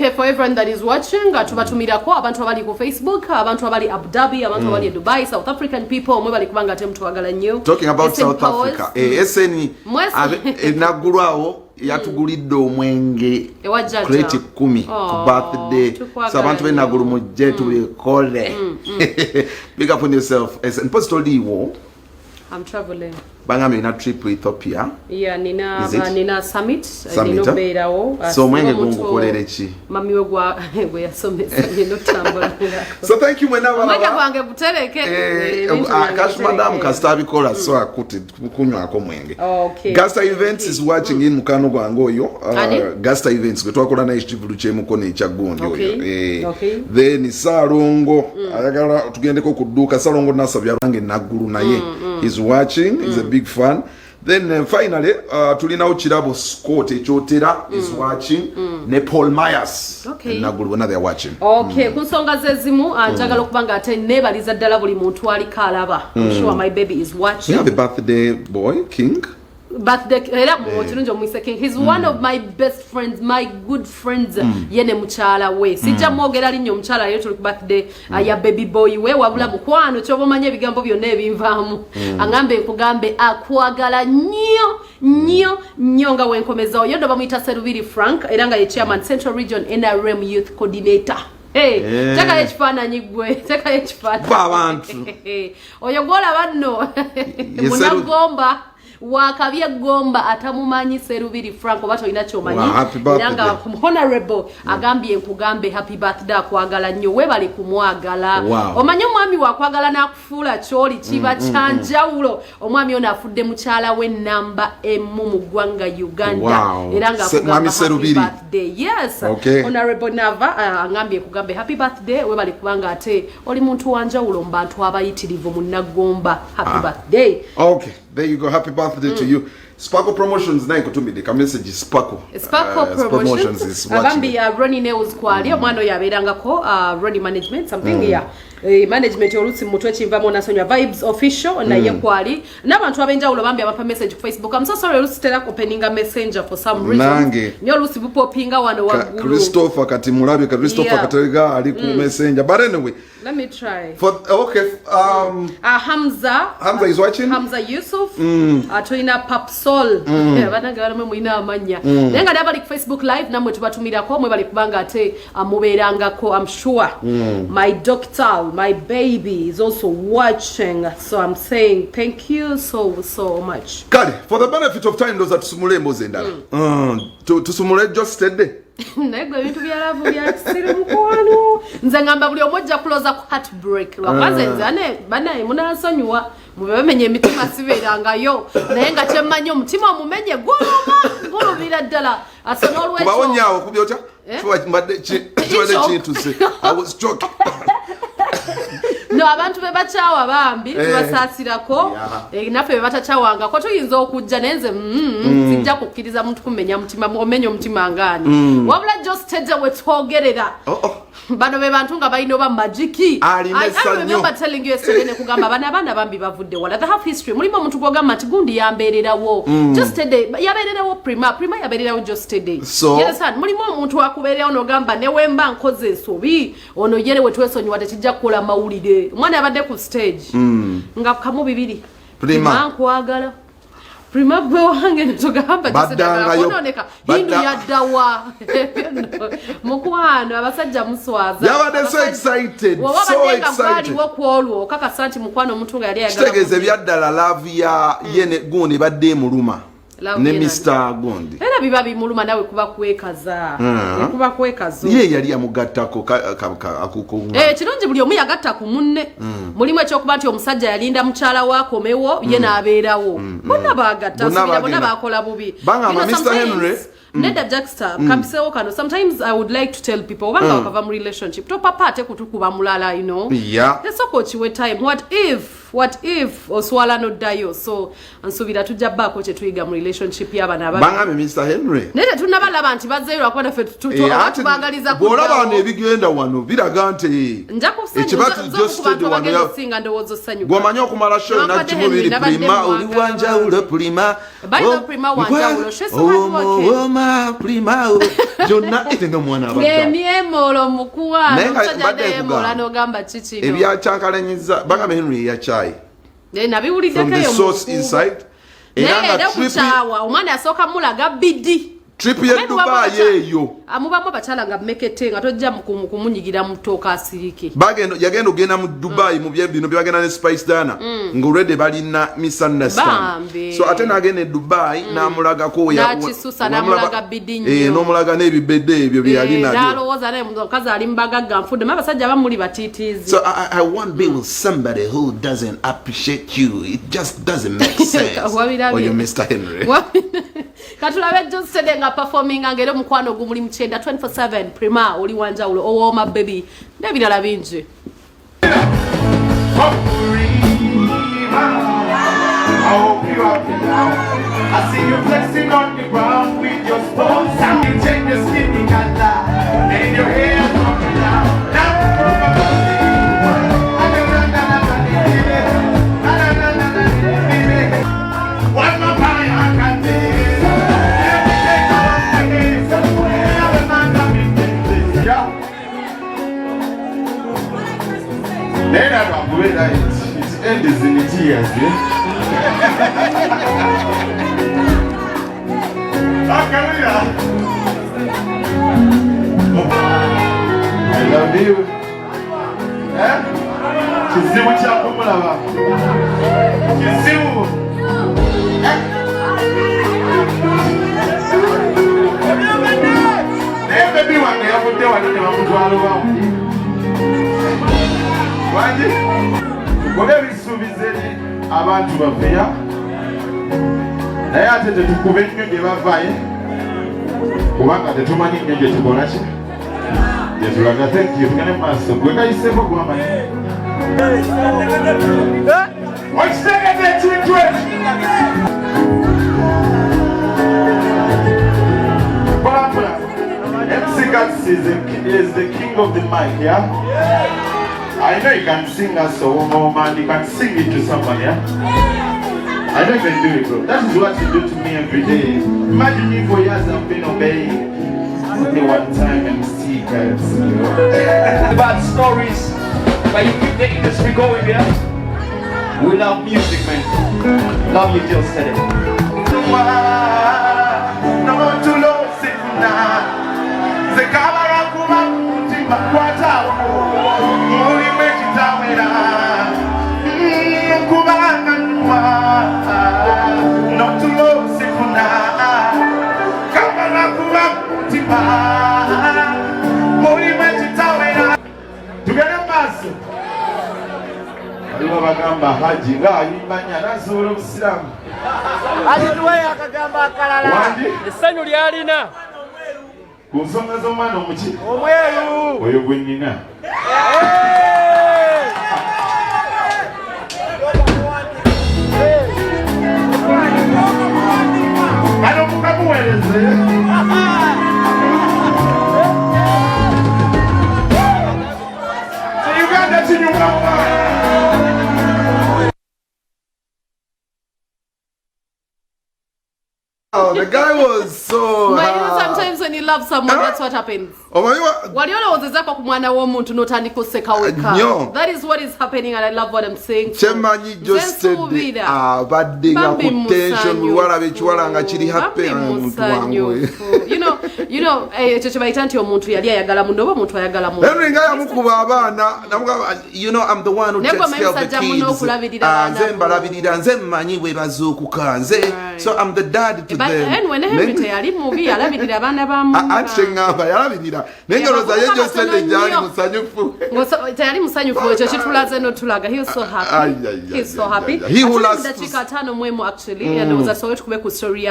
Okay, for everyone that is watching, tubatumirako abantu abali ku Facebook, abantu abali Abu Dhabi, abantu abali Dubai, South African people, mwe bali kubanga ate mutwagala nnyo. Talking about South Africa, SN enagulwawo yatugulidde omwenge crate 10 ku birthday. So abantu benagulu mujje tubikole. Big up on yourself. And post lw'o. I'm traveling. Bangame ina trip to Ethiopia. Yeah, nina summit. Nino beerawo. So mwenge gungukolere ki? Mami we gwa yasomesa nino tambula. So thank you mwena baba. Mwenge gwange butereke. Akash madam kastabikola so akuti kunywako mwenge. Okay. Gasta Events is watching in mukano gwange oyo. Gasta Events kwe twakola na ekivulu kye mukono ekyagondi oyo. Then Salongo ayagala tugendeko ku dduuka Salongo nasabya bange naggulu naye. He's watching. He's a big fan. Then finally, tulina Kirabo Scott Echotera is watching. Ne Paul Myers. Okay. Nagulu they're watching. Okay. Kunsonga zezimu njagala okubanga ate nebaliza ddala buli muntu ali kalaba. I'm sure my baby is watching. We have a birthday boy, King. Birthday King. He's one of my best friends, my good friends. Yene muchala we. Sijja mwogera linyo muchala yetu birthday ya baby boy we wabula mukwano kyobo manye bigambo byonna ebinvaamu. Angambe nkugambe akuwagala nnyo nga wenkomeza oyo ndo bamuyita Serubiri Frank era nga ye chairman Central Region NRM Youth Coordinator. Hey, taka ekifaananyi gwe, taka ekifaananyi. Abantu. Oyo gola banno. Munagomba. Wakabye gomba atamumanyi Serubiri Frank obato ina chomanyi iranga honorable agambye nkugambe happy birthday kwagala nnyo we bali kumwagala omanyi omwami wakwagala nakufula choli kiba kyanjawulo omwami ono afudde mukyala we namba emu mu ggwanga Uganda iranga kugamba happy birthday yes honorable Nava agambye kugambe happy birthday we bali kubanga ate oli muntu wanjawulo mu bantu abayitirivu munnagomba happy birthday. Okay, there you go. Happy birthday to you. Sparkle Promotions na ikutumidika message Sparkle Promotions is watching. Abambi Ronnie News kwali omwana yaberangako Ronnie Management something management olusi mutwe chimvamo nasonywa Vibes Official na ye kwali nabantu abenjawulo bambi abapa message ku Facebook. I'm so sorry olusi tera opening a messenger for some reason. Nyo olusi bupopinga wano wagulu. Christopher kati mulabe Christopher kateriga ali ku messenger. But anyway, let me try. For okay, Hamza is watching. Hamza Yusuf. Atoina Papsol. Bananga barame muina amanya. Nenga dabali ku Facebook live namwe tubatumira ko mwe bali kubanga ate amuberangako I'm sure. My doctor, my baby is also watching, so I'm saying thank you so much. Kale, for the benefit of time those that tusumule mboze ndala. Tusumule just today. Nego bintu byalavu byakisiri mukwano. Nze ngamba buli omojja close ku heartbreak. Lwakaze nzane banaye munasonywa mubamenye emitima siberangayo naye nga kyemmanyi omutima omumenye golubira ddala asanolwecho bawonyawo kubyota mbadde kintu se I was joking. No abantu bebachawa bambi tubasasirako nafe bebatachawanga ko tuyinza okujja nenze sijja kukkiriza muntu kumenya mutima omenyo mutima ngani wabula just tedde we twogerera bano be bantu nga balino ba magiki I remember telling you yesterday ne kugamba bana bambi bavudde wala the half history mulimo muntu kugamba ati gundi yambererawo just today yabererawo prima yabererawo just today yes and mulimo muntu akubererawo no gamba ne wemba nkoze ensobi ono yere we twesonyiwa tekijja kukola mawulide mwana abadde ku stage nga kamu bibiri prima nkwagala prima gwe wange netugamba kisedoneka hindu yaddawa mukwano abasajja muswaza yabadde so excited wokwolwo kaka santi mukwano omuntu nga yali ayagala kitegeze byaddala love ya yene gundi badde muluma ne Mr. Gondi era biba bimuluma nawe kuba kwekaza kuba kwekazo ye yali amugattako akuko kirungi buli omu yagatta ku munne mulimu ekyokuba nti omusajja yalinda mukyala wakomewo ye n'abeerawo bonna bagatta bonna bakola bubi bangama Mr. Henry Neda Jackster kampisewo kano sometimes I would like to tell people wanga wakava mu relationship to papa ate kutukuba mulala you know yeah let's talk about your time what if what if oswala no dayo so ansubira tujja bako kye tuyiga mu relationship y'abana banga Mr. Henry nete tunabalaba nti bazzeerwa kwenda fe tubangaliza ku bola bano ebigenda wano biraga nti ekibatu just wano yasinga ndowoozo ssanyu gwomanyi okumala show nakimubiri prima oli wanjawulo prima bayo prima wanjawulo oma prima jonna etenga mwana abadde ng'emyemolo mukuwaana omusajja n'eyemola n'ogamba kikino ebyacyankalanyiza banga Henry yakyai nabiwuliddeko eyo era okukyawa omwana yasooka mulaga bidi trip ya Dubai eyo amubamu abakyala nga mmekete nga tojja kumunyigira mu ttooka asirike yagenda ogenda mu Dubai mu bino byagenda ne Spice Dana nga already balina misunderstand so ate n'agenda e Dubai n'amulagako nakisusa n'amulaga bidi nnyo n'omulaga n'ebibedde ebyo bye yali nabyo n'alowooza naye omukazi ali mbagagga nfudde abasajja bamuli batiitiizi so I want to be with somebody who doesn't appreciate you. It just doesn't make sense. Or you Mr. Henry katulabe John Sede nga performing ngere mukwano gumuli mchenda 24/7 prima oli wanjawulo oh my baby nebirala bingi I see you flexing on the ground with your spoons and you change your skin color and your hair coming down. One more time I can then I don't wait its end is in the tears, I love you. Kizibu kya kumulaba. Kizibu. Baby wange yavudde wano ne bamutwala wamu. Wangi kukola ebisuubizo eri abantu bafeya naye ate tetukuba ennyo gye bavaye kubanga tetumanyi nnyo gye tukola ki gye tulaga. Thank you tugende mu maaso gwe kayiseeko gwamanyi okitegeeza ekintu mpolampula. MC Guts is the king of the mic, yeah? I know you can sing a song, man. You can sing it to someone, yeah? I don't even do it, bro. That is what you do to me every day. Imagine me for years I've been obeying. Only one time MC Guts, you know? Bad stories, but you keep the industry going, yeah? We love music, man. Love you, Jill said it. Bagamba haji nga ayimbanya nasobola obusiramu alituweyo akagamba akalala essanyu lyalina ku nsonga z'omwana omuki omweru oyo gwe nnina kano mukamuweereze Uganda kinyuma. Oh, the guy was so. But you know, sometimes when you love someone, that's what happens. Waliona kwa kumwana w'omuntu n'otandika ossekaweka. That is what is happening, and I love what I'm saying. Chemanyi just said badde nga ku tension walabe chiwala nga kiri happy omuntu wangu. You know, ekyo kye bayita nti omuntu yali ayagala munno oba omuntu ayagala munno. Henry nga yamukuba abaana namugamba, you know, I'm the one who takes care of the kids. Nze mbalabirira, nze mmanyi bwe bazuukuka nze. So I'm the dad to them. And when Henry teyali mubi alabirira abaana ba munno. Ate ngamba yalabirira. Nengaloza ye just said ejali musanyufu. Teyali musanyufu ekyo kitulaze n'otulaga. He was so happy. He's so happy. He who last dakika 5 mwemu actually and was so tukube ku story